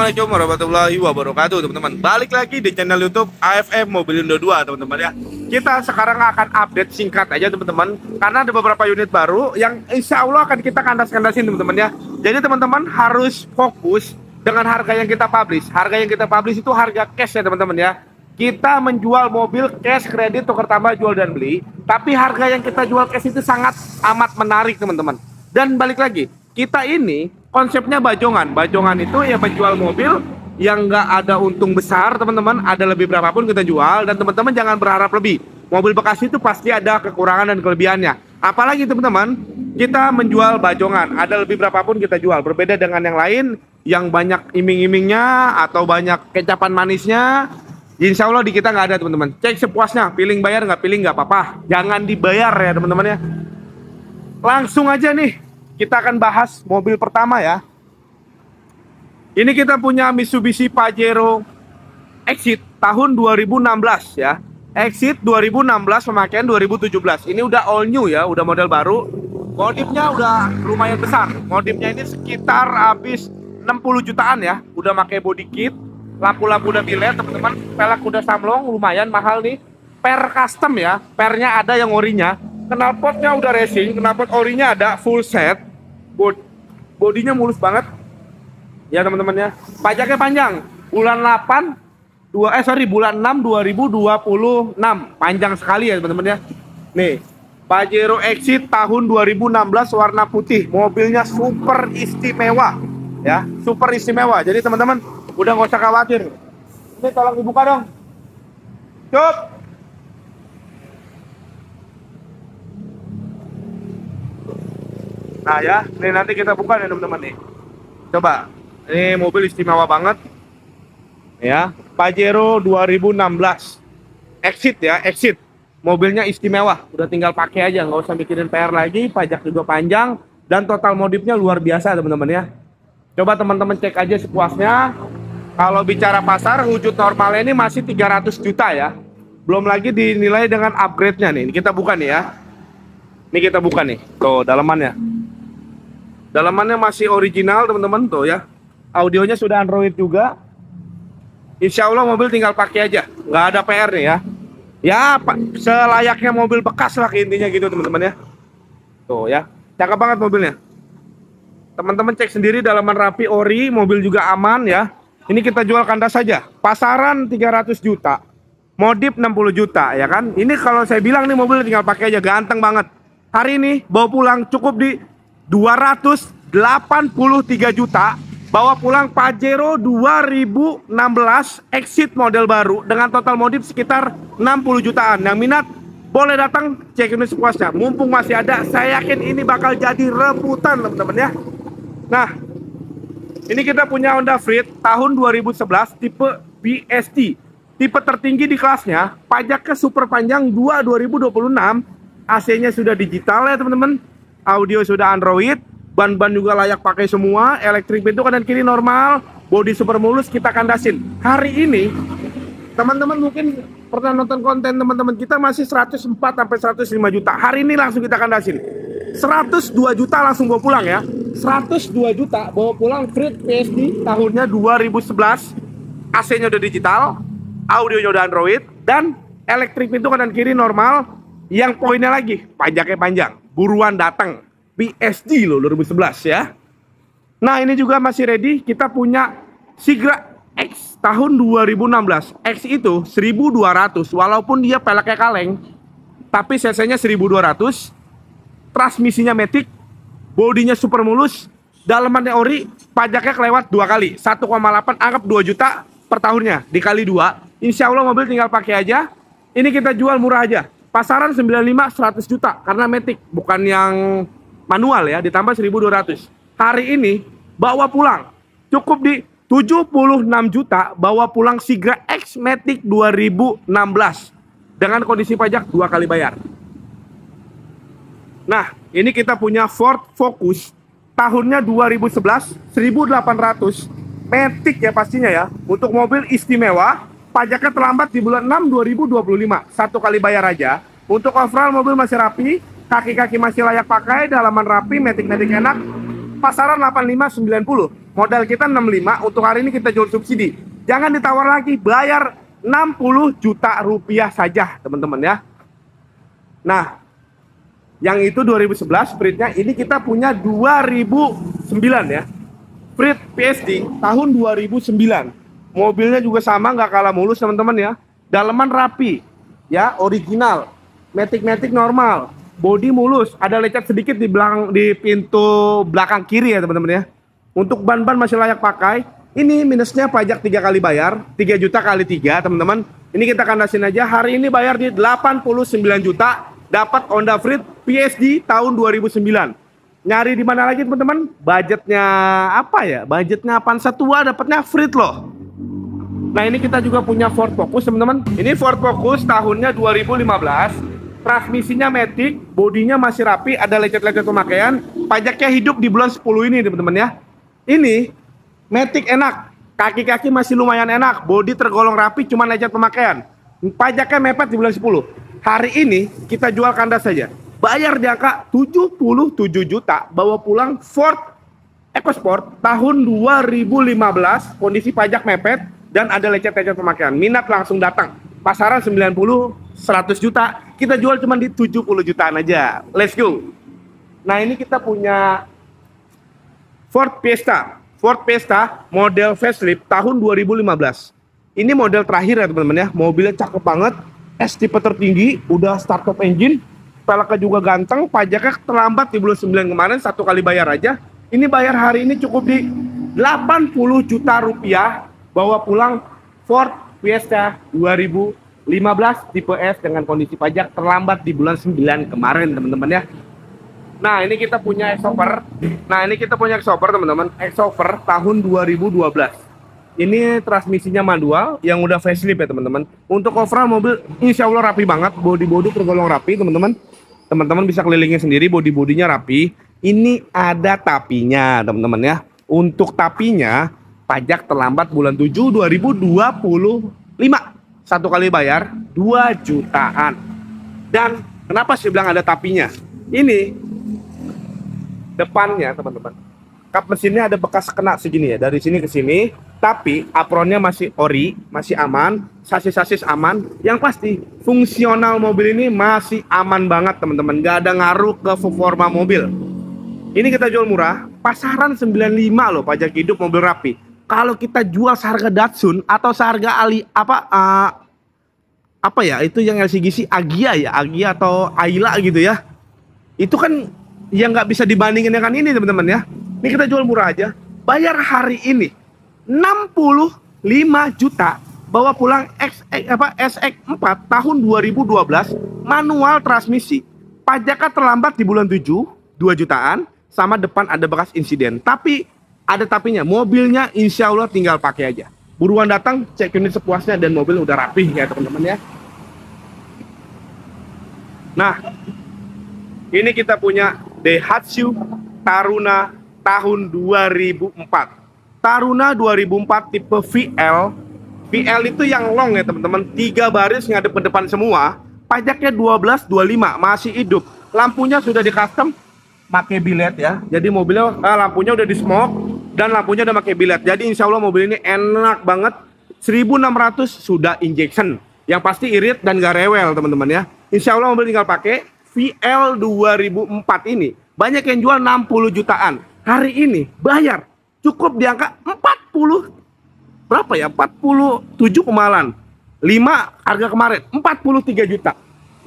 Assalamualaikum warahmatullahi wabarakatuh, teman-teman. Balik lagi di channel YouTube AFM Mobilindo 2, teman-teman ya. Kita sekarang akan update singkat aja, teman-teman, karena ada beberapa unit baru yang insya Allah akan kita kandas-kandasin, teman-teman ya. Jadi teman-teman harus fokus dengan harga yang kita publish. Harga yang kita publish itu harga cash ya, teman-teman ya. Kita menjual mobil cash, kredit, tukar tambah, jual dan beli. Tapi harga yang kita jual cash itu sangat amat menarik, teman-teman. Dan balik lagi, kita ini konsepnya bajongan. Bajongan itu ya penjual mobil yang nggak ada untung besar, teman-teman. Ada lebih berapapun kita jual, dan teman-teman jangan berharap lebih. Mobil bekas itu pasti ada kekurangan dan kelebihannya. Apalagi teman-teman, kita menjual bajongan. Ada lebih berapapun kita jual. Berbeda dengan yang lain yang banyak iming-imingnya atau banyak kecapan manisnya. Insya Allah di kita nggak ada, teman-teman. Cek sepuasnya, pilih bayar nggak pilih nggak apa-apa. Jangan dibayar ya, teman-teman ya. Langsung aja nih, kita akan bahas mobil pertama ya. Ini kita punya Mitsubishi Pajero Exit tahun 2016 ya. Exit 2016 pemakaian 2017. Ini udah all new ya, udah model baru. Modifnya udah lumayan besar. Modifnya ini sekitar habis 60 jutaan ya. Udah pakai body kit, lampu-lampu udah bilet, teman-teman. Pelek udah samlong, lumayan mahal nih. Per custom ya, pernya ada yang orinya. Knalpotnya udah racing, knalpot orinya ada full set. Bodinya mulus banget ya, teman-teman ya. Pajaknya panjang, bulan 6 2026, panjang sekali ya, teman-teman ya. Nih, Pajero Exit tahun 2016 warna putih. Mobilnya super istimewa ya, super istimewa. Jadi teman-teman udah nggak usah khawatir. Ini tolong dibuka dong, Cup. Nah ya, ini nanti kita buka nih, teman-teman nih. Coba, ini mobil istimewa banget ya, Pajero 2016 Exit ya, Exit. Mobilnya istimewa, udah tinggal pakai aja, nggak usah mikirin PR lagi. Pajak juga panjang dan total modifnya luar biasa, teman-teman ya. Coba teman-teman cek aja sepuasnya. Kalau bicara pasar, wujud normalnya ini masih 300 juta ya. Belum lagi dinilai dengan upgrade-nya nih. Ini kita buka nih ya. Ini kita buka nih, tuh dalamannya. Dalamannya masih original, teman-teman, tuh ya. Audionya sudah Android juga. Insya Allah mobil tinggal pakai aja, nggak ada PR nih ya. Ya, selayaknya mobil bekas lah intinya gitu, teman-teman ya. Tuh ya, cakep banget mobilnya. Teman-teman cek sendiri, dalaman rapi, ori, mobil juga aman ya. Ini kita jual kandas saja. Pasaran 300 juta, modif 60 juta ya kan. Ini kalau saya bilang nih mobil tinggal pakai aja, ganteng banget. Hari ini bawa pulang cukup di 283 juta. Bawa pulang Pajero 2016 Exit model baru dengan total modif sekitar 60 jutaan. Yang minat boleh datang cek ini sepuasnya. Mumpung masih ada, saya yakin ini bakal jadi rebutan, teman-teman ya. Nah, ini kita punya Honda Freed tahun 2011 tipe BST. Tipe tertinggi di kelasnya, pajaknya super panjang 2026. AC-nya sudah digital ya, teman-teman. Audio sudah Android, ban-ban juga layak pakai semua, elektrik pintu kanan kiri normal, bodi super mulus, kita kandasin. Hari ini teman-teman mungkin pernah nonton konten teman-teman kita masih 104 sampai 105 juta. Hari ini langsung kita kandasin 102 juta langsung bawa pulang ya. 102 juta bawa pulang Freed PSD tahunnya 2011. AC-nya udah digital, audionya udah Android, dan elektrik pintu kanan kiri normal. Yang poinnya lagi, pajaknya panjang. Buruan datang, PSD loh 2011 ya. Nah ini juga masih ready. Kita punya Sigra X tahun 2016. X itu 1200, walaupun dia peleknya kaleng, tapi cc-nya 1200. Transmisinya matic, bodinya super mulus, dalamannya ori, pajaknya kelewat 2 kali, 1,8, anggap 2 juta per tahunnya, dikali 2. Insya Allah mobil tinggal pakai aja. Ini kita jual murah aja. Pasaran 95 100 juta karena matic, bukan yang manual ya, ditambah 1200. Hari ini bawa pulang cukup di 76 juta, bawa pulang Sigra X Matic 2016 dengan kondisi pajak 2 kali bayar. Nah, ini kita punya Ford Focus tahunnya 2011 1800 Matic ya pastinya ya. Untuk mobil istimewa, pajaknya terlambat di bulan 6 2025. 1 kali bayar aja. Untuk overall mobil masih rapi, kaki-kaki masih layak pakai, dalaman rapi, matic-matic enak. Pasaran 85 90. Modal kita 65, untuk hari ini kita jual subsidi. Jangan ditawar lagi, bayar 60 juta rupiah saja teman-teman ya. Nah, yang itu 2011 Spritnya, ini kita punya 2009 ya. Sprit PSD tahun 2009. Mobilnya juga sama, nggak kalah mulus teman-teman ya. Daleman rapi ya, original. Matic normal, bodi mulus, ada lecet sedikit di pintu belakang kiri ya teman-teman ya. Untuk ban-ban masih layak pakai. Ini minusnya pajak 3 kali bayar, 3 juta kali 3 teman-teman. Ini kita kandasin aja, hari ini bayar di 89 juta, dapat Honda Freed PSD tahun 2009. Nyari di mana lagi teman-teman? Budgetnya apa ya? Budgetnya Avanza tua, dapatnya Freed loh. Nah, ini kita juga punya Ford Focus teman-teman. Ini Ford Focus tahunnya 2015. Transmisinya matic, bodinya masih rapi, ada lecet-lecet pemakaian. Pajaknya hidup di bulan 10 ini teman-teman ya. Ini matic enak, kaki-kaki masih lumayan enak, bodi tergolong rapi, cuma lecet pemakaian. Pajaknya mepet di bulan 10. Hari ini kita jual kandas saja. Bayar di angka 77 juta, bawa pulang Ford EcoSport tahun 2015, kondisi pajak mepet dan ada lecet-lecet pemakaian. Minat langsung datang. Pasaran 90, 100 juta, kita jual cuma di 70 jutaan aja. Let's go. Nah, ini kita punya Ford Fiesta model facelift tahun 2015. Ini model terakhir ya teman-teman ya. Mobilnya cakep banget, S tipe tertinggi, udah start top engine, peleknya juga ganteng, pajaknya terlambat di bulan 9 kemarin, 1 kali bayar aja. Ini bayar hari ini cukup di 80 juta rupiah, bawa pulang Ford Fiesta 2015 tipe S dengan kondisi pajak terlambat di bulan 9 kemarin teman-teman ya. Nah, ini kita punya Exover. Teman-teman. Exover tahun 2012. Ini transmisinya manual yang udah facelift ya teman-teman. Untuk overall mobil insya Allah rapi banget, bodi tergolong rapi teman-teman. Teman-teman bisa kelilingin sendiri, bodinya rapi. Ini ada tapinya teman-teman ya. Untuk tapinya pajak terlambat bulan 7 2025. 1 kali bayar 2 jutaan. Dan kenapa sih bilang ada tapinya? Ini depannya teman-teman, kap mesinnya ada bekas kena segini ya, dari sini ke sini. Tapi apronnya masih ori, masih aman, sasis aman. Yang pasti fungsional mobil ini masih aman banget teman-teman, gak ada ngaruh ke performa mobil. Ini kita jual murah, pasaran 95 loh, pajak hidup, mobil rapi. Kalau kita jual seharga Datsun atau seharga apa ya itu yang LCGC Agya atau Ayla gitu ya, itu kan yang nggak bisa dibandingin dengan ini teman-teman ya. Ini kita jual murah aja, bayar hari ini 65 juta, bawa pulang SX4 tahun 2012 manual transmisi, pajaknya terlambat di bulan 7 2 jutaan, sama depan ada bekas insiden. Tapi ada tapinya, mobilnya insya Allah tinggal pakai aja. Buruan datang, cek unit sepuasnya, dan mobil udah rapih ya teman-teman ya. Nah, ini kita punya Daihatsu Taruna tahun 2004. Taruna 2004 tipe VL. VL itu yang long ya teman-teman, 3 baris ngadep ke depan semua. Pajaknya 12.25, masih hidup. Lampunya sudah di custom, pakai bilet ya. Jadi mobilnya lampunya udah di smoke dan lampunya udah pakai bilet. Jadi insya Allah mobil ini enak banget. 1.600 sudah injection. Yang pasti irit dan gak rewel teman-teman ya. Insya Allah mobil tinggal pakai. VL 2004 ini banyak yang jual 60 jutaan. Hari ini bayar cukup di angka 40 berapa ya? 47 kemalan. 5 harga kemarin 43 juta.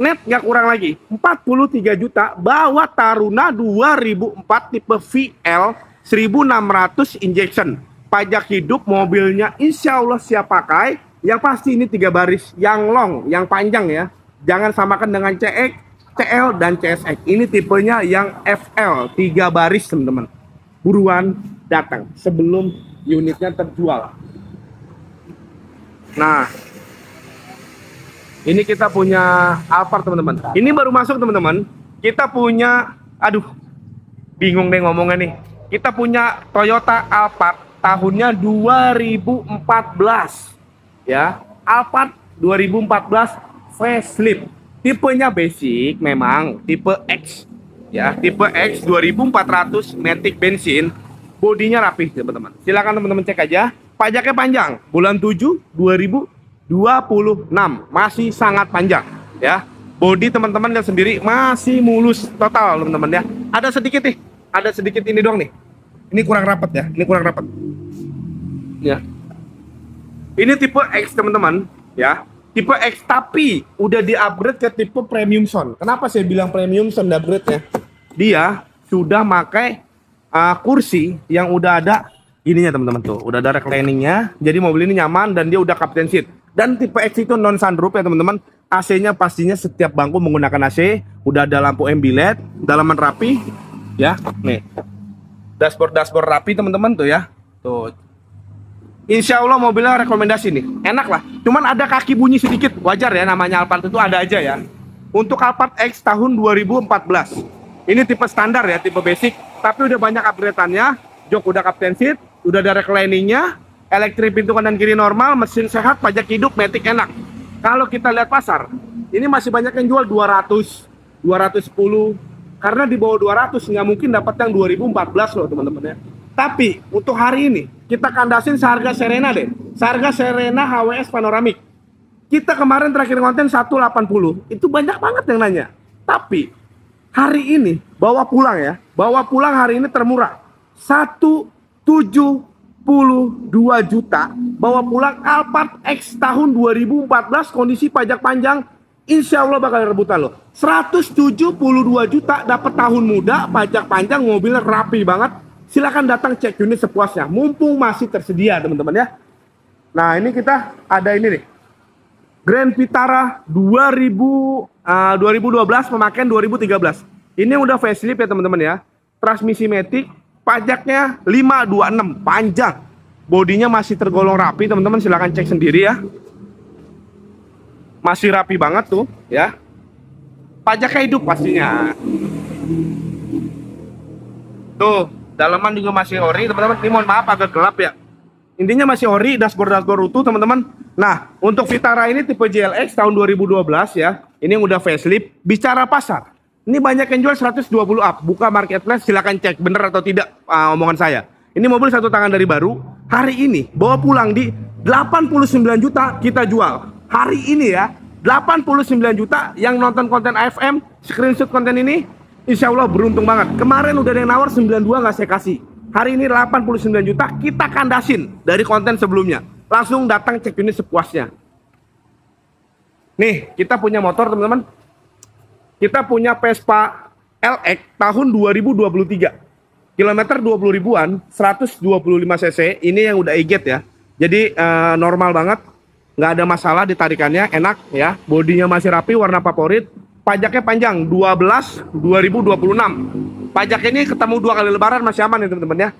Net nggak kurang lagi, 43 juta bawa Taruna 2004 tipe VL 1.600 injection. Pajak hidup, mobilnya insya Allah siap pakai. Yang pasti ini 3 baris yang long, yang panjang ya. Jangan samakan dengan CX, CL dan CSX. Ini tipenya yang FL, 3 baris teman-teman. Buruan datang sebelum unitnya terjual. Nah, ini kita punya Alphard teman-teman. Ini baru masuk teman-teman. Kita punya, aduh, bingung deh ngomongnya nih. Kita punya Toyota Alphard tahunnya 2014. Ya, Alphard 2014 facelift. Tipenya basic memang, tipe X. Ya, tipe X 2400 matic bensin. bodinya rapi teman-teman. Silakan teman-teman cek aja. Pajaknya panjang, bulan 7 2026 masih sangat panjang ya. Bodi teman-teman lihat sendiri masih mulus total teman-teman ya. Ada sedikit nih, ada sedikit ini doang nih. Ini kurang rapat ya, ini kurang rapat. Ya. Ini tipe X teman-teman ya. Tipe X tapi udah di-upgrade ke tipe Premium Sound. Kenapa saya bilang Premium Sound upgrade ya? Dia sudah pakai kursi yang udah ada ininya teman-teman tuh, udah ada recliningnya. Jadi mobil ini nyaman dan dia udah captain seat. Dan tipe X itu non sunroof ya teman-teman. AC-nya pastinya setiap bangku menggunakan AC. Udah ada lampu ambilight, dalaman rapi ya. Nih. Dashboard rapi teman-teman tuh ya. Tuh. Insya Allah mobilnya rekomendasi nih, enak lah. Cuman ada kaki bunyi sedikit, wajar ya, namanya Alphard itu ada aja ya. Untuk Alphard X tahun 2014, ini tipe standar ya, tipe basic, tapi udah banyak upgrade-annya. Jok udah captain seat, udah ada recliningnya, elektrik pintu kanan kiri normal, mesin sehat, pajak hidup, matic enak. Kalau kita lihat pasar, ini masih banyak yang jual 200, 210, karena di bawah 200 nggak mungkin dapat yang 2014 loh teman-teman ya. Tapi untuk hari ini kita kandasin seharga Serena deh. Seharga Serena HWS Panoramic. Kita kemarin terakhir konten 180. Itu banyak banget yang nanya. Tapi hari ini bawa pulang ya. Bawa pulang hari ini termurah. 172 juta. Bawa pulang Alphard X tahun 2014 kondisi pajak panjang. Insya Allah bakal rebutan loh. 172 juta dapat tahun muda, pajak panjang, mobilnya rapi banget. Silakan datang cek unit sepuasnya, mumpung masih tersedia teman-teman ya. Nah ini kita ada ini nih, Grand Vitara 2012 pemakaian 2013. Ini udah facelift ya teman-teman ya. Transmisi matic, pajaknya 526, panjang. Bodinya masih tergolong rapi teman-teman, silakan cek sendiri ya. Masih rapi banget tuh ya. Pajaknya hidup pastinya. Tuh. Dalaman juga masih ori teman-teman. Ini mohon maaf agak gelap ya. Intinya masih ori, dashboard utuh teman-teman. Nah untuk Vitara ini tipe JLX tahun 2012 ya. Ini yang udah facelift. Bicara pasar, ini banyak yang jual 120 up. Buka marketplace, silakan cek bener atau tidak omongan saya. Ini mobil satu tangan dari baru. Hari ini bawa pulang di 89 juta kita jual. Hari ini ya 89 juta. Yang nonton konten AFM, screenshot konten ini, insya Allah beruntung banget. Kemarin udah ada yang nawar 92 nggak saya kasih. Hari ini 89 juta kita kandasin dari konten sebelumnya. Langsung datang cek unit sepuasnya. Nih kita punya motor teman-teman. Kita punya Vespa LX tahun 2023. Kilometer 20 ribuan, 125 cc. Ini yang udah e-jet ya. Jadi normal banget. Nggak ada masalah di tarikannya, enak ya. Bodinya masih rapi, warna favorit. Pajaknya panjang 12 2026. Pajak ini ketemu 2 kali lebaran masih aman ya teman-teman ya.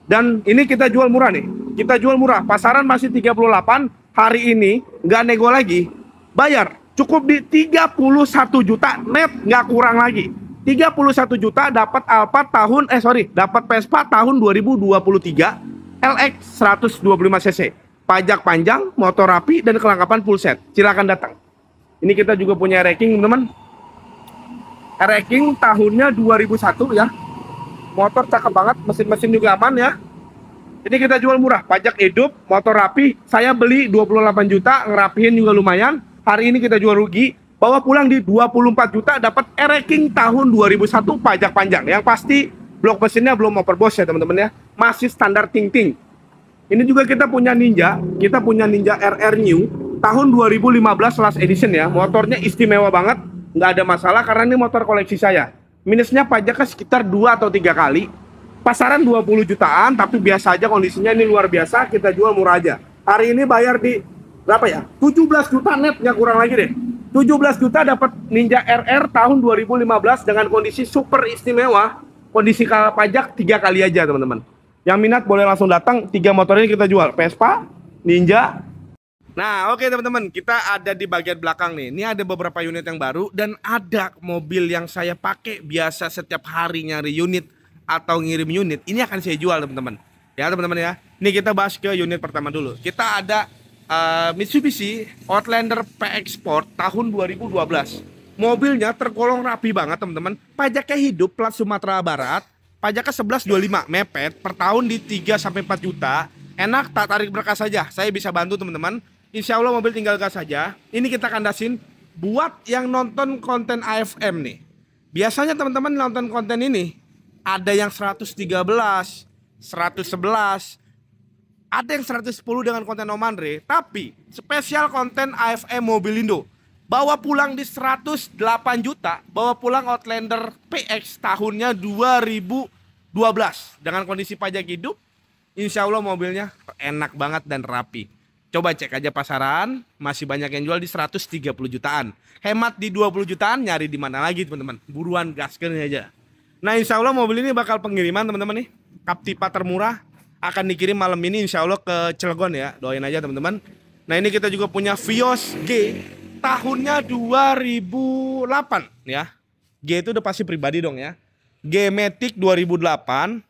Dan ini kita jual murah nih. Kita jual murah. Pasaran masih 38. Hari ini nggak nego lagi. Bayar cukup di 31 juta net, nggak kurang lagi. 31 juta dapat Alphard dapat Vespa tahun 2023 LX 125 cc. Pajak panjang, motor rapi dan kelengkapan full set. Silakan datang. Ini kita juga punya Ranking teman-teman. Ranking tahunnya 2001 ya. Motor cakep banget, mesin-mesin juga aman ya. Ini kita jual murah, pajak hidup, motor rapi. Saya beli 28 juta, ngerapihin juga lumayan. Hari ini kita jual rugi, bawa pulang di 24 juta dapat Ranking tahun 2001 pajak panjang. Yang pasti blok mesinnya belum overboss ya teman-teman ya. Masih standar ting-ting. Ini juga kita punya Ninja RR New tahun 2015 last edition ya. Motornya istimewa banget. Nggak ada masalah karena ini motor koleksi saya. Minusnya pajaknya sekitar 2 atau 3 kali. Pasaran 20 jutaan, tapi biasa aja kondisinya, ini luar biasa. Kita jual murah aja. Hari ini bayar di berapa ya? 17 juta net, nggak kurang lagi deh. 17 juta dapat Ninja RR tahun 2015 dengan kondisi super istimewa. Kondisi pajak 3 kali aja teman-teman. Yang minat boleh langsung datang. 3 motor ini kita jual, Vespa, Ninja. Nah, oke teman-teman, kita ada di bagian belakang nih. Ini ada beberapa unit yang baru dan ada mobil yang saya pakai biasa setiap hari nyari unit atau ngirim unit. Ini akan saya jual teman-teman. Ya teman-teman ya. Ini kita bahas ke unit pertama dulu. Kita ada Mitsubishi Outlander PX Sport tahun 2012. Mobilnya tergolong rapi banget teman-teman. Pajaknya hidup, plat Sumatera Barat. pajaknya 11,25 mepet per tahun di 3 sampai 4 juta. Enak, tak tarik berkas saja. Saya bisa bantu teman-teman. Insya Allah mobil tinggal gas saja. Ini kita kandasin buat yang nonton konten AFM nih. Biasanya teman-teman nonton konten ini ada yang 113, 111, ada yang 110 dengan konten Om Andre. Tapi spesial konten AFM Mobilindo, bawa pulang di 108 juta, bawa pulang Outlander PX tahunnya 2012 dengan kondisi pajak hidup. Insya Allah mobilnya enak banget dan rapi. Coba cek aja pasaran, masih banyak yang jual di 130 jutaan. Hemat di 20 jutaan, nyari di mana lagi teman-teman. Buruan gaskan aja. Nah insya Allah mobil ini bakal pengiriman teman-teman nih. Captiva termurah akan dikirim malam ini insya Allah ke Cilegon ya. Doain aja teman-teman. Nah ini kita juga punya Vios G tahunnya 2008 ya. G itu udah pasti pribadi dong ya. G Matic 2008.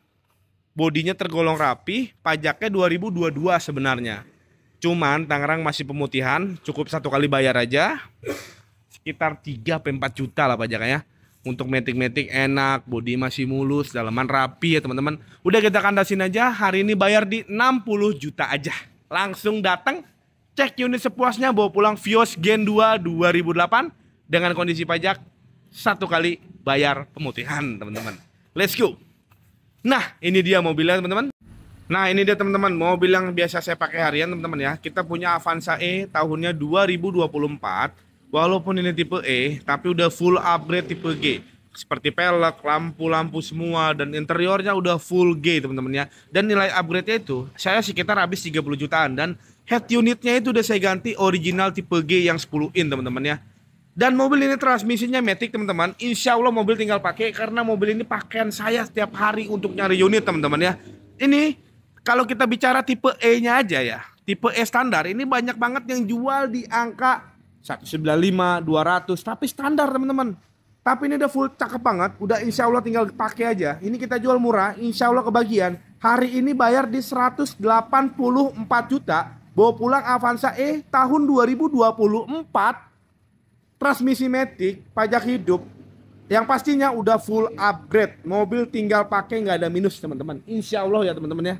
Bodinya tergolong rapi. Pajaknya 2022 sebenarnya. Cuman Tangerang masih pemutihan, cukup 1 kali bayar aja. Sekitar 3-4 juta lah pajaknya. Untuk Matic enak, bodi masih mulus, dalaman rapi ya teman-teman. Udah kita kandasin aja, hari ini bayar di 60 juta aja. Langsung datang, cek unit sepuasnya, bawa pulang Vios Gen 2 2008 dengan kondisi pajak 1 kali bayar pemutihan teman-teman. Let's go. Nah ini dia mobilnya teman-teman. Nah ini dia teman-teman, mobil yang biasa saya pakai harian teman-teman ya. Kita punya Avanza E tahunnya 2024. Walaupun ini tipe E, tapi udah full upgrade tipe G. Seperti pelek, lampu-lampu semua, dan interiornya udah full G teman-teman ya. Dan nilai upgrade-nya itu, saya sekitar habis 30 jutaan. Dan head unitnya itu udah saya ganti original tipe G yang 10 in teman-teman ya. Dan mobil ini transmisinya Matic teman-teman. Insya Allah mobil tinggal pakai, karena mobil ini pakaian saya setiap hari untuk nyari unit teman-teman ya. Ini kalau kita bicara tipe E-nya aja ya, tipe E standar ini banyak banget yang jual di angka 195, 200, tapi standar teman-teman. Tapi ini udah full cakep banget, udah insya Allah tinggal pakai aja. Ini kita jual murah, insya Allah kebagian. Hari ini bayar di 184 juta, bawa pulang Avanza E tahun 2024, transmisi Matic, pajak hidup. Yang pastinya udah full upgrade, mobil tinggal pakai nggak ada minus teman-teman. Insya Allah ya teman-teman ya.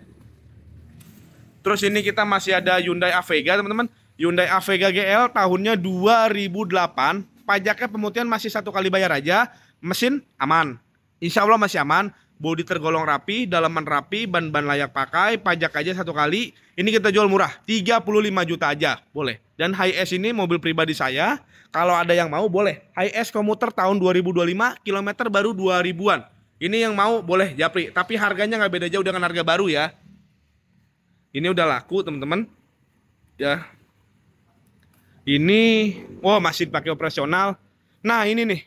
Terus ini kita masih ada Hyundai Avega teman-teman. Hyundai Avega GL tahunnya 2008. Pajaknya pemutihan masih 1 kali bayar aja. Mesin aman, insya Allah masih aman. Bodi tergolong rapi, dalaman rapi, ban-ban layak pakai. Pajak aja 1 kali. Ini kita jual murah, 35 juta aja boleh. Dan Hiace ini mobil pribadi saya. Kalau ada yang mau boleh. Hiace komuter tahun 2025, kilometer baru 2000-an. Ini yang mau boleh japri. Tapi harganya nggak beda jauh dengan harga baru ya. Ini udah laku teman-teman ya. Ini masih pakai operasional. Nah ini nih,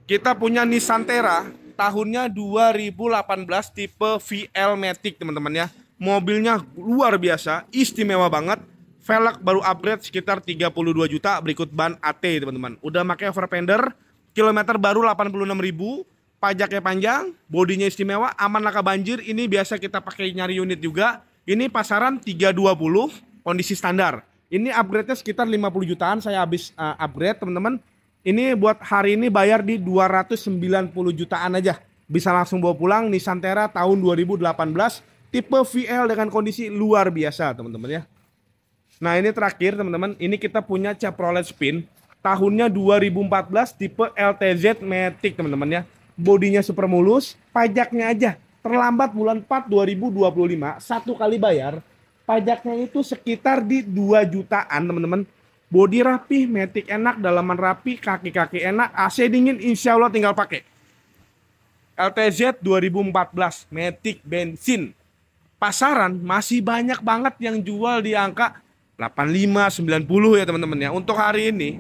kita punya Nissan Terra tahunnya 2018 tipe VL Matic teman-teman ya. Mobilnya luar biasa, istimewa banget. Velg baru upgrade sekitar 32 juta, berikut ban AT teman-teman. Udah pakai overfender, kilometer baru 86.000. Pajaknya panjang, bodinya istimewa, aman laka banjir. Ini biasa kita pakai nyari unit juga. Ini pasaran 320, kondisi standar. Ini upgrade-nya sekitar 50 jutaan, saya habis upgrade teman-teman. Ini buat hari ini bayar di 290 jutaan aja. Bisa langsung bawa pulang Nissan Terra tahun 2018, tipe VL dengan kondisi luar biasa teman-teman ya. Nah ini terakhir teman-teman, ini kita punya Chevrolet Spin tahunnya 2014, tipe LTZ Matic teman-teman ya. Bodinya super mulus, pajaknya aja terlambat bulan 4 2025, 1 kali bayar. Pajaknya itu sekitar di 2 jutaan teman-teman. Bodi rapi, Matic enak, dalaman rapi, kaki-kaki enak, AC dingin, insya Allah tinggal pakai. LTZ 2014, Matic bensin. Pasaran masih banyak banget yang jual di angka 85, 90 ya teman-teman ya. Untuk hari ini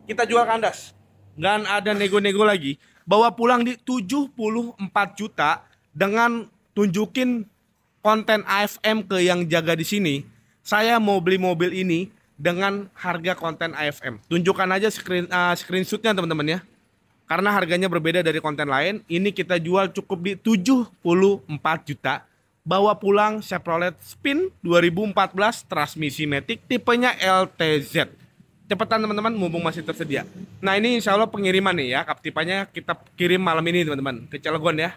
kita jual kandas. Nggak ada nego-nego lagi. Bawa pulang di 74 juta dengan tunjukin konten AFM ke yang jaga di sini. Saya mau beli mobil ini dengan harga konten AFM. Tunjukkan aja screenshotnya teman-teman ya. Karena harganya berbeda dari konten lain. Ini kita jual cukup di 74 juta. Bawa pulang Chevrolet Spin 2014 transmisi Matic tipenya LTZ. cepetan teman-teman, mumpung masih tersedia. Nah ini insya Allah pengiriman nih ya, Captiva-nya kita kirim malam ini teman-teman ke Cilegon ya.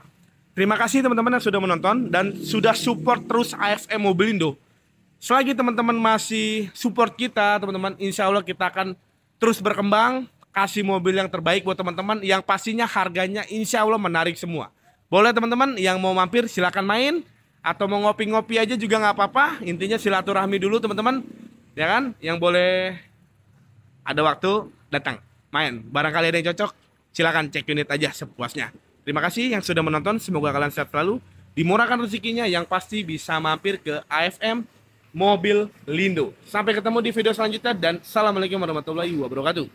Terima kasih teman-teman yang sudah menonton dan sudah support terus AFM Mobilindo. Selagi teman-teman masih support kita teman-teman, insya Allah kita akan terus berkembang, kasih mobil yang terbaik buat teman-teman, yang pastinya harganya insya Allah menarik semua. Boleh teman-teman yang mau mampir silakan main, atau mau ngopi-ngopi aja juga nggak apa-apa. Intinya silaturahmi dulu teman-teman, ya kan? Yang boleh ada waktu datang main. Barangkali ada yang cocok, silakan cek unit aja sepuasnya. Terima kasih yang sudah menonton. Semoga kalian sehat selalu, dimurahkan rezekinya, yang pasti bisa mampir ke AFM Mobil Lindo. Sampai ketemu di video selanjutnya dan assalamualaikum warahmatullahi wabarakatuh.